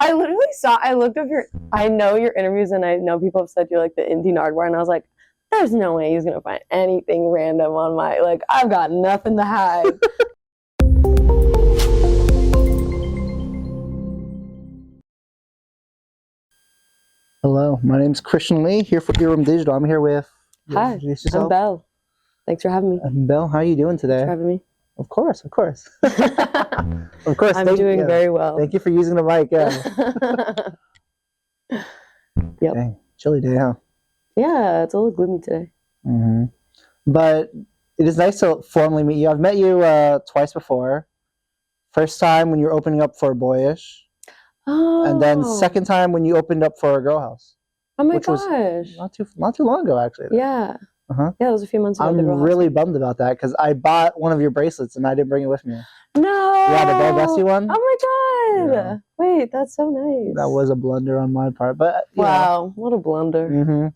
I literally I looked up I know your interviews and I know people have said you're like the indie Nardwar, and I was like, there's no way he's gonna find anything random on my, like, I've got nothing to hide. Hello, my name's Christian Lee, here for Earworm Digital. I'm here with... Hi, I'm Belle. Thanks for having me. Belle, how are you doing today? Thanks for having me. Of course. Of course. I'm doing very well. Thank you for using the mic. Yep. Dang, chilly day, huh? Yeah, it's a little gloomy today. Mm-hmm. But it is nice to formally meet you. I've met you twice before. First time when you were opening up for Boyish. Oh. And then second time when you opened up for Girl House. Oh my gosh. Was not too long ago, actually. Yeah. Uh-huh. Yeah, it was a few months ago. I'm really bummed about that because I bought one of your bracelets and I didn't bring it with me. No. Yeah, the Belle Bessie one. Oh my god. Yeah. Wait, that's so nice. That was a blunder on my part, but wow, what a blunder. Mm-hmm.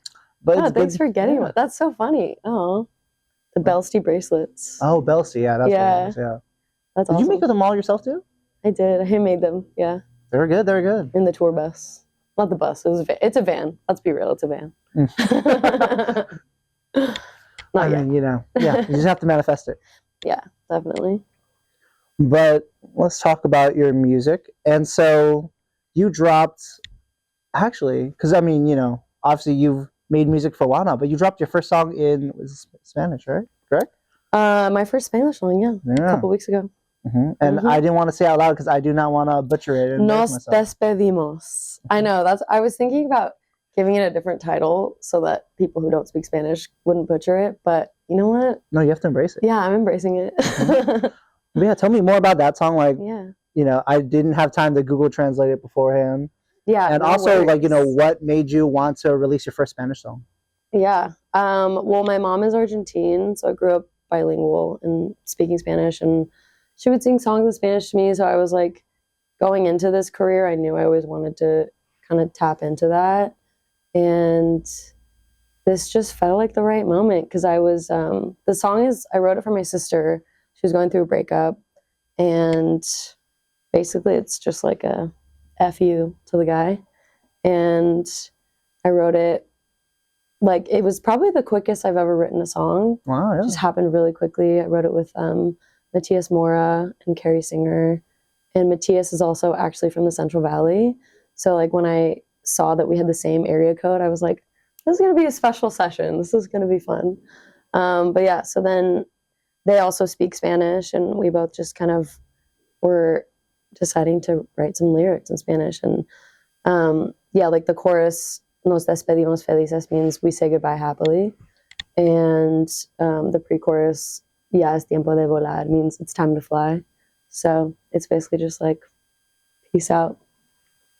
But thanks for getting it. That's so funny. Oh, the Belsty bracelets. Oh, Belsty, yeah, that's what it was, yeah. That's Did awesome. you make them all yourself too? I did. I handmade them. Yeah. They were good. They were good. In the tour bus. Not the bus. It's a van. Let's be real. It's a van. I mean, you know, yeah, you just have to manifest it. Yeah, definitely. But let's talk about your music. And so you dropped, actually, because I mean, you know, obviously you've made music for a while now, but you dropped your first song in Spanish, right? Correct? My first Spanish song, yeah. A couple weeks ago. Mm-hmm. And I didn't want to say it out loud because I do not want to butcher it. Nos Despedimos. I know. I was thinking about giving it a different title so that people who don't speak Spanish wouldn't butcher it, but you know what? No, you have to embrace it. Yeah, I'm embracing it. But yeah, tell me more about that song. Like, yeah, you know, I didn't have time to Google translate it beforehand. Yeah, and also, like, you know, what made you want to release your first Spanish song? Yeah. Well, my mom is Argentine, so I grew up bilingual and speaking Spanish, and she would sing songs in Spanish to me. So I was like, going into this career, I knew I always wanted to kind of tap into that. And this just felt like the right moment because I was, the song is, I wrote it for my sister. She was going through a breakup. And basically it's just like a F you to the guy. And I wrote it, like, it was probably the quickest I've ever written a song. Wow, yeah. It just happened really quickly. I wrote it with Matthias Mora and Carrie Singer. And Matthias is also actually from the Central Valley. So like when I saw that we had the same area code, I was like, this is going to be a special session. This is going to be fun. But yeah, so then they also speak Spanish and we both just kind of were deciding to write some lyrics in Spanish. And yeah, like the chorus, Nos Despedimos Felices, means we say goodbye happily. And the pre-chorus, Ya es tiempo de volar, means it's time to fly. So it's basically just like, peace out.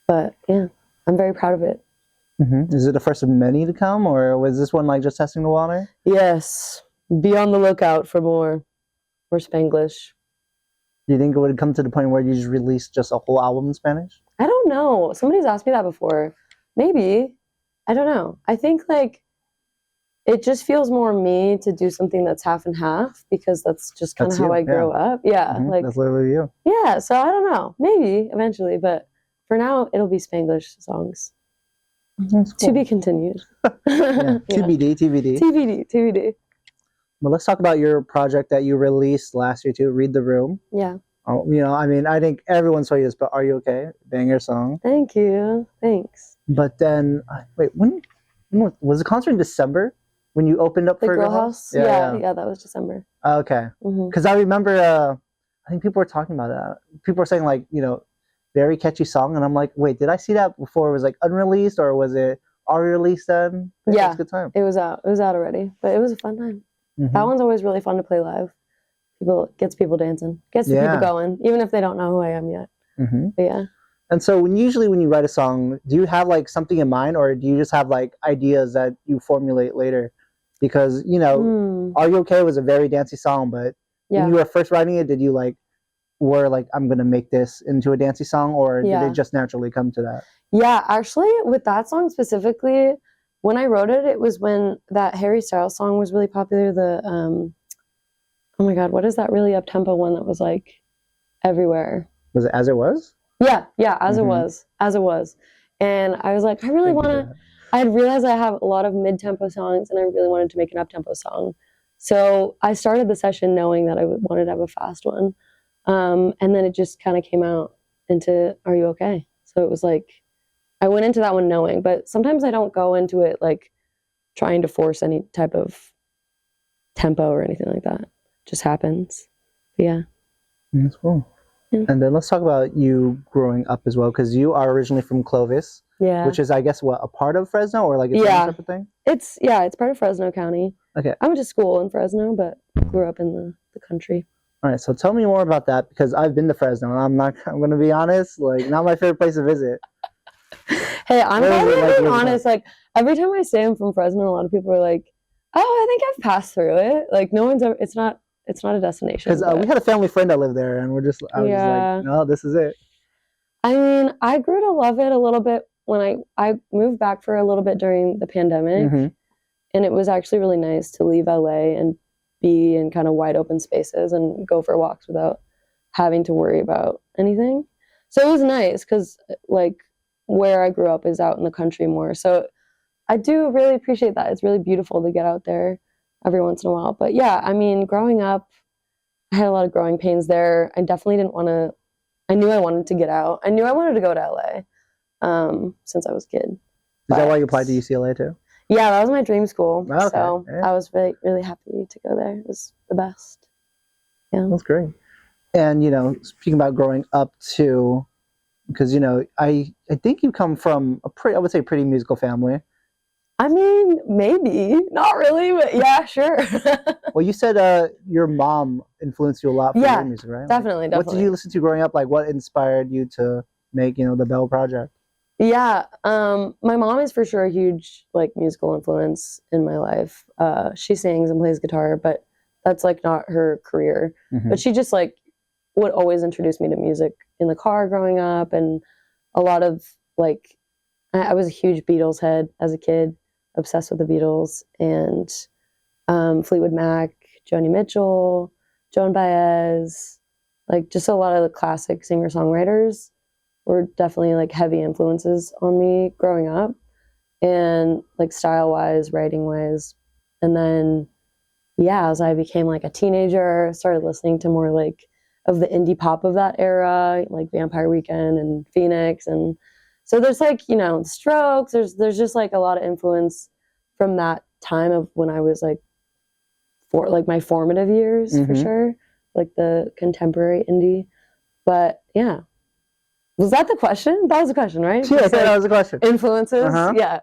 But yeah, I'm very proud of it. Mm-hmm. Is it the first of many to come, or was this one like just testing the water? Yes. Be on the lookout for more Spanglish. Do you think it would come to the point where you just release just a whole album in Spanish? I don't know. Somebody's asked me that before. Maybe. I don't know. I think like it just feels more me to do something that's half and half because that's just kind of how I grew up. Yeah. Mm-hmm. Like that's literally you. Yeah. So I don't know. Maybe eventually, but for now it'll be Spanglish songs. Cool. To be continued. Yeah. TBD. Well, let's talk about your project that you released last year too, Read the Room. Yeah. Oh, you know, I mean, I think everyone saw this, but Are You Okay? Banger song. Thank you. Thanks. But then, wait, when was the concert in December? When you opened up for Girl House? Yeah, that was December. Okay. Because I remember, I think people were talking about that. People were saying, like, you know, very catchy song. And I'm like, wait, did I see that before it was like unreleased, or was it already released then? Yeah. It was a good time. It was out. It was out already. But it was a fun time. That one's always really fun to play live. Gets people dancing. Gets the people going, even if they don't know who I am yet. But yeah. And so usually when you write a song, do you have like something in mind, or do you just have like ideas that you formulate later? Because, you know, Are You Okay was a very dancey song, but when you were first writing it, did you like, were like, I'm going to make this into a dancey song, or did it just naturally come to that? Yeah, actually with that song specifically, when I wrote it, it was when that Harry Styles song was really popular. The, oh my God, what is that really up-tempo one that was like everywhere? Was it As It Was? Yeah, as it was. And I was like, I really want to. I had realized I have a lot of mid-tempo songs, and I really wanted to make an up-tempo song. So I started the session knowing that I wanted to have a fast one, and then it just kind of came out into "Are You Okay?" So it was like I went into that one knowing, but sometimes I don't go into it like trying to force any type of tempo or anything like that. It just happens. But yeah, that's cool. Yeah. And then let's talk about you growing up as well, because you are originally from Clovis, which is, I guess, what, a part of Fresno, or like its own type of thing? It's part of Fresno County. Okay. I went to school in Fresno, but grew up in the country. All right, so tell me more about that, because I've been to Fresno, and I'm going to be honest, like, not my favorite place to visit. Hey, I'm probably honest. Like, every time I say I'm from Fresno, a lot of people are like, "Oh, I think I've passed through it." Like, no one's ever. It's not a destination. Because we had a family friend that lived there, and I was just like, "No, this is it." I mean, I grew to love it a little bit when I moved back for a little bit during the pandemic, and it was actually really nice to leave LA and be in kind of wide open spaces and go for walks without having to worry about anything. So it was nice because, like, where I grew up is out in the country more. So I do really appreciate that. It's really beautiful to get out there every once in a while. But yeah, I mean, growing up, I had a lot of growing pains there. I definitely didn't want to, I knew I wanted to get out. I knew I wanted to go to LA since I was a kid. Is that why you applied to UCLA too? Yeah, that was my dream school. Okay. So I was really, really happy to go there. It was the best. Yeah. That's great. And, speaking about growing up too, because, I think you come from I would say pretty musical family. I mean, maybe. Not really, but yeah, sure. Well, you said your mom influenced you a lot for your music, right? Definitely. What did you listen to growing up? Like, what inspired you to make, the Bell Project? Yeah, my mom is for sure a huge, like, musical influence in my life. She sings and plays guitar, but that's, like, not her career. But she just, like, would always introduce me to music in the car growing up, and a lot of, like, I was a huge Beatles head as a kid, obsessed with the Beatles, and Fleetwood Mac, Joni Mitchell, Joan Baez, like, just a lot of the classic singer-songwriters were definitely, like, heavy influences on me growing up, and, like, style-wise, writing-wise. And then, yeah, as I became, like, a teenager, started listening to more, like, of the indie pop of that era, like Vampire Weekend and Phoenix. And so there's, like, The Strokes, there's just, like, a lot of influence from that time of when I was, like, my formative years, for sure, like the contemporary indie. But yeah. Was that the question? That was the question, right? Yeah, that was the question. Influences? Yeah.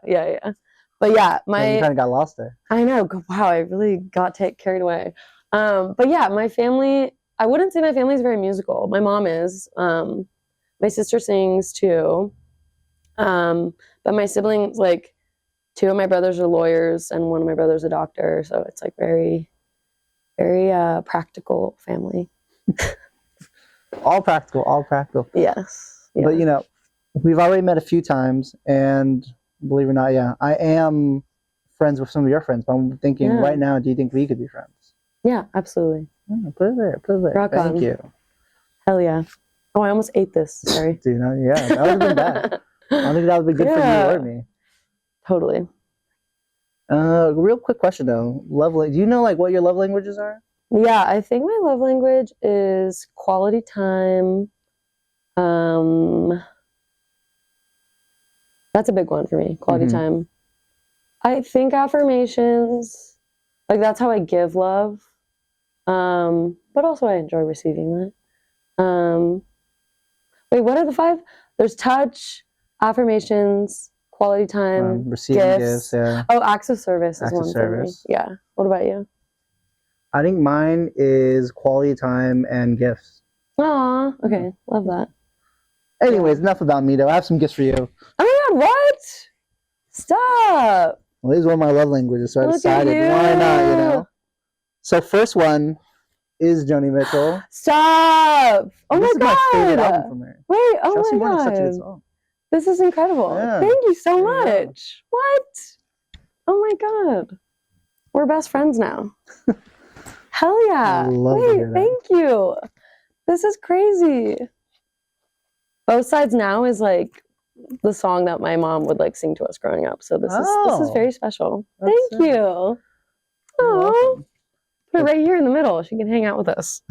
But yeah, you kind of got lost there. I know. Wow, I really got carried away. But yeah, my family, I wouldn't say my family is very musical. My mom is. My sister sings too. But my siblings, like, 2 of my brothers are lawyers and 1 of my brothers a doctor. So it's, like, very, very practical family. All practical. Yes. Yeah. But, we've already met a few times, and believe it or not, I am friends with some of your friends, but I'm thinking right now, do you think we could be friends? Yeah, absolutely. Put it there. Rock on. Thank you. Hell yeah. Oh, I almost ate this. Sorry. Dude, that would have been bad. I don't think that would be good for you or me. Totally. Real quick question, though. Do you know, like, what your love languages are? Yeah, I think my love language is quality time. That's a big one for me, quality time. I think affirmations, like, that's how I give love. But also I enjoy receiving that. Wait, what are the 5? There's touch, affirmations, quality time, receiving gifts. Yeah. Oh, acts of service is one for me. Yeah. What about you? I think mine is quality time and gifts. Aw, okay. Love that. Anyways, enough about me, though. I have some gifts for you. Oh my God, what? Stop. Well, this is one of my love languages, so I decided, why not, So first one is Joni Mitchell. Stop. Oh this my God. This is my favorite album from her. Wait, oh Chelsea my God. Such a good song. This is incredible. Yeah. Thank you so much. What? Oh my God. We're best friends now. Hell yeah. I love Wait, thank you. This is crazy. Both Sides Now is like the song that my mom would like sing to us growing up. So this is very special. Thank you. Oh, put it right here in the middle. She can hang out with us.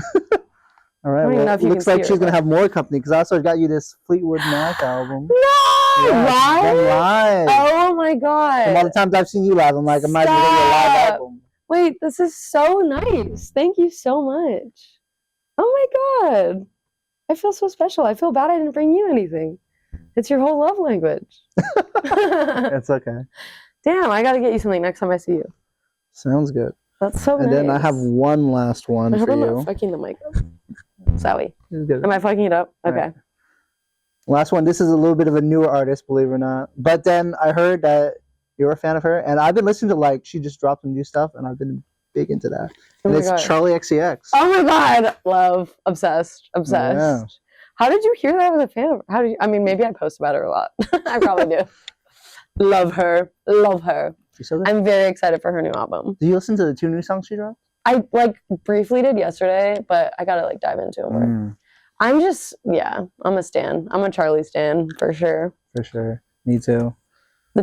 All right. Well, it looks like she's gonna have more company because I also got you this Fleetwood Mac album. No, yeah, live? Oh my god! From all the times I've seen you live, I'm like, I'm not getting a live album. Wait, this is so nice. Thank you so much. Oh my god, I feel so special. I feel bad I didn't bring you anything. It's your whole love language. It's okay. Damn, I gotta get you something next time I see you. Sounds good. That's so nice. And then I have one last one for you. I'm not fucking the mic up. Sorry. Am I fucking it up? Okay. Right. Last one. This is a little bit of a newer artist, believe it or not. But then I heard that you're a fan of her, and I've been listening to she just dropped some new stuff, and I've been big into that. And it's Charli XCX. Oh my god, love, obsessed. Yeah. How did you hear that I was a fan of her? How did you? I mean, maybe I post about her a lot. I probably do. Love her. I'm very excited for her new album. Do you listen to the 2 new songs she dropped? I briefly did yesterday, but I gotta dive into it more. I'm just I'm a stan. I'm a Charli stan for sure. For sure. Me too. The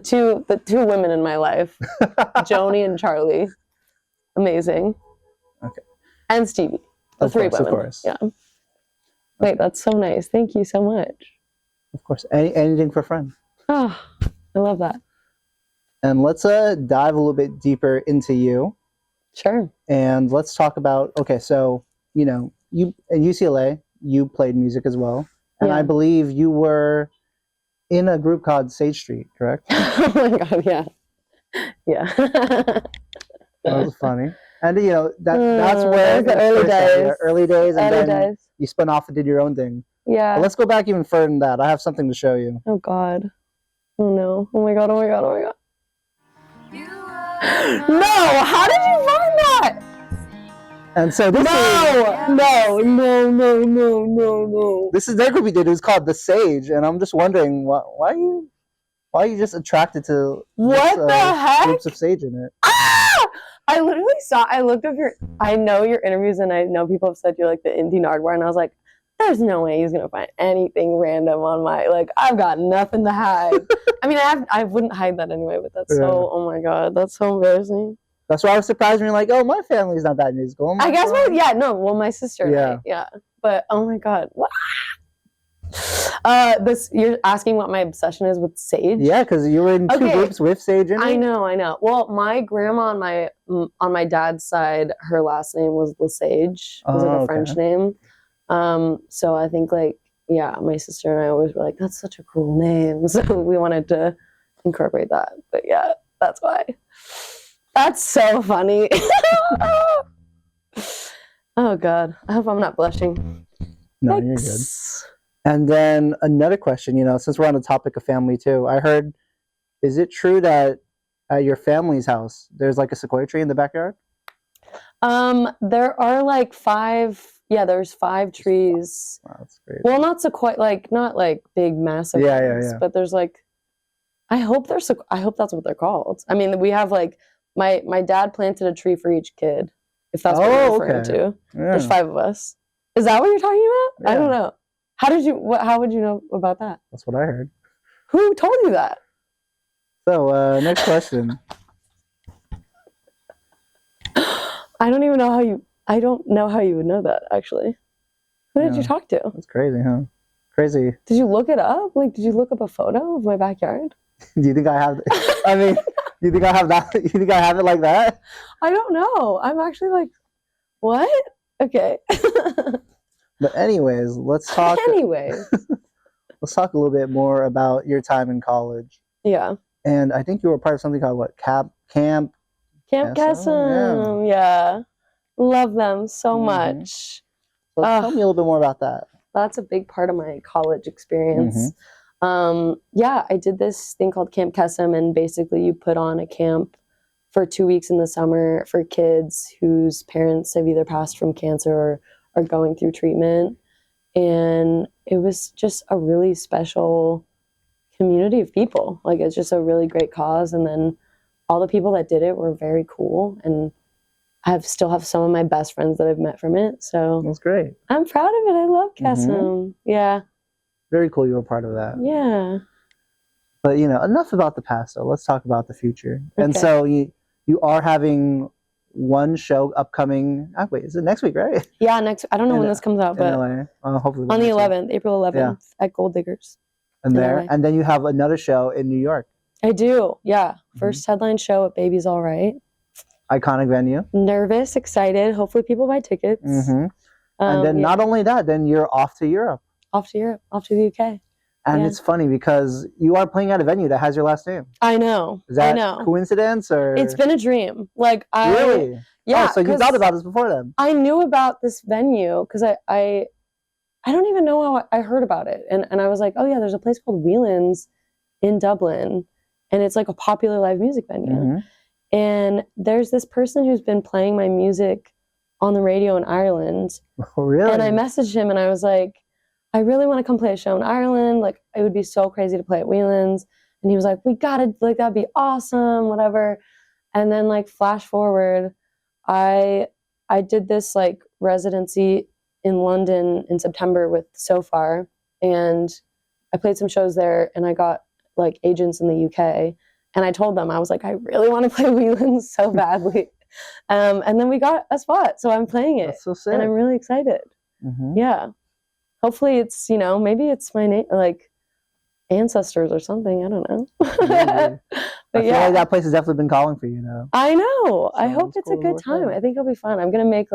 two women in my life, Joni and Charli, amazing. Okay. And Stevie, the 3 women. Of course. Yeah. Wait, that's so nice. Thank you so much. Of course. Anything for fun. Oh, I love that. And let's dive a little bit deeper into you. Sure. And let's talk about, so, you at UCLA, you played music as well. And I believe you were in a group called Sage Street, correct? Oh my God, yeah. Yeah. That was funny. And, that's where the early days. Early days. And then you spun off and did your own thing. Yeah. But let's go back even further than that. I have something to show you. Oh, God. Oh, no. Oh, my God. Oh, my God. Oh, my God. No! How did you find that? And so this No. This is their group we did. It was called The Sage, and I'm just wondering why are you just attracted to the heck? Groups of sage in it? Ah! I looked up I know your interviews, and I know people have said you're like the indie Nardwar, and I was like, there's no way he's gonna find anything random on my I've got nothing to hide. I mean, I wouldn't hide that anyway, but that's so, oh my God, that's so embarrassing. That's why I was surprised when you're like, oh, my family's not that musical. I guess my sister, but oh my God, what? You're asking what my obsession is with sage? Yeah, because you were in 2 groups with sage in it. I know. Well, my grandma on my dad's side, her last name was Lesage. It was a French name. So I think my sister and I always were like, that's such a cool name. So we wanted to incorporate that. But yeah, that's why. That's so funny. Oh God. I hope I'm not blushing. No, you're good. And then another question, since we're on the topic of family too, I heard, is it true that at your family's house, there's a sequoia tree in the backyard? There are 5. Yeah, there's 5 trees. Wow, that's great. Well, not sequoia, not big, massive ones, but there's I hope that's what they're called. I mean, we have my dad planted a tree for each kid, if that's what you're referring to. Yeah. There's 5 of us. Is that what you're talking about? Yeah. I don't know. How would you know about that? That's what I heard. Who told you that? So, next question. I don't know how you would know that, actually. Who did you talk to? That's crazy, huh? Crazy. Did you look it up? Did you look up a photo of my backyard? Do you think I have I mean, do you think I have that? You think I have it like that? I don't know. I'm actually what? Okay. But anyways, let's talk. Let's talk a little bit more about your time in college. Yeah. And I think you were part of something called Camp Kesem. Yeah. Love them so much. So tell me a little bit more about that. That's a big part of my college experience. I did this thing called Camp Kesem, and basically you put on a camp for 2 weeks in the summer for kids whose parents have either passed from cancer or are going through treatment. And it was just a really special community of people. It's just a really great cause. And then all the people that did it were very cool. And I still have some of my best friends that I've met from it. So that's great. I'm proud of it. I love Kesem. Yeah. very cool you were part of that. Yeah. But enough about the past. So let's talk about the future. Okay. And so you are having one show upcoming. Wait, is it next week, right? Yeah, next. I don't know when this comes out, but hopefully on the 11th, April 11th, at Gold Diggers. And then you have another show in New York. I do. Yeah, first headline show at Baby's All Right. Iconic venue. Nervous, excited. Hopefully, people buy tickets. And then not only that, then you're off to Europe. Off to the UK. And it's funny because you are playing at a venue that has your last name. I know. Is that coincidence or? It's been a dream. Really? Yeah. Oh, so you thought about this before then? I knew about this venue because I don't even know how I heard about it. And I was like, oh yeah, there's a place called Whelan's in Dublin. And it's like a popular live music venue. And there's this person who's been playing my music on the radio in Ireland. Oh, really? And I messaged him and I was like, I really want to come play a show in Ireland. Like, it would be so crazy to play at Whelan's. And he was like, we gotta, that'd be awesome, whatever. And then flash forward, I did this residency in London in September with So Far. And I played some shows there and I got agents in the UK. And I told them, I was like, I really want to play Whelan's so badly. And then we got a spot. So I'm playing it. That's so sick. And I'm really excited. Yeah. Hopefully it's, maybe it's my name, ancestors or something. I don't know. But I feel like that place has definitely been calling for you now. I know. I hope it's a good time. I think it'll be fun. I'm going to make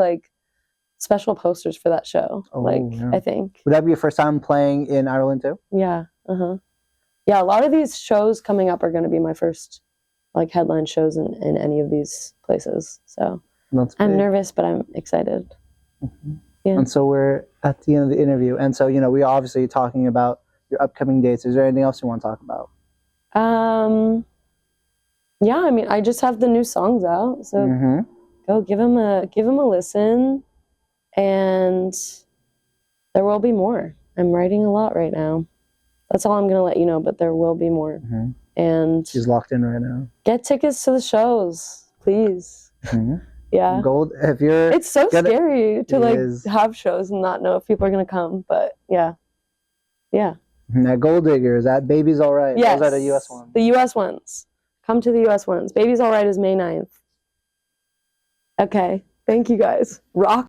special posters for that show. I think. Would that be your first time playing in Ireland too? Yeah. Yeah, a lot of these shows coming up are going to be my first headline shows in any of these places. So I'm nervous, but I'm excited. Yeah. And so we're at the end of the interview. And so, we are obviously talking about your upcoming dates. Is there anything else you want to talk about? Yeah, I mean, I just have the new songs out. So go give them a listen. And there will be more. I'm writing a lot right now. That's all I'm going to let you know, but there will be more. And she's locked in right now. Get tickets to the shows, please. Yeah. Gold, if you're... It's so scary to have shows and not know if people are going to come, but yeah. Yeah. At Gold Diggers, at Baby's All Right. Yes. Those are the US ones. The US ones. Come to the US ones. Baby's All Right is May 9th. Okay. Thank you guys. Rock.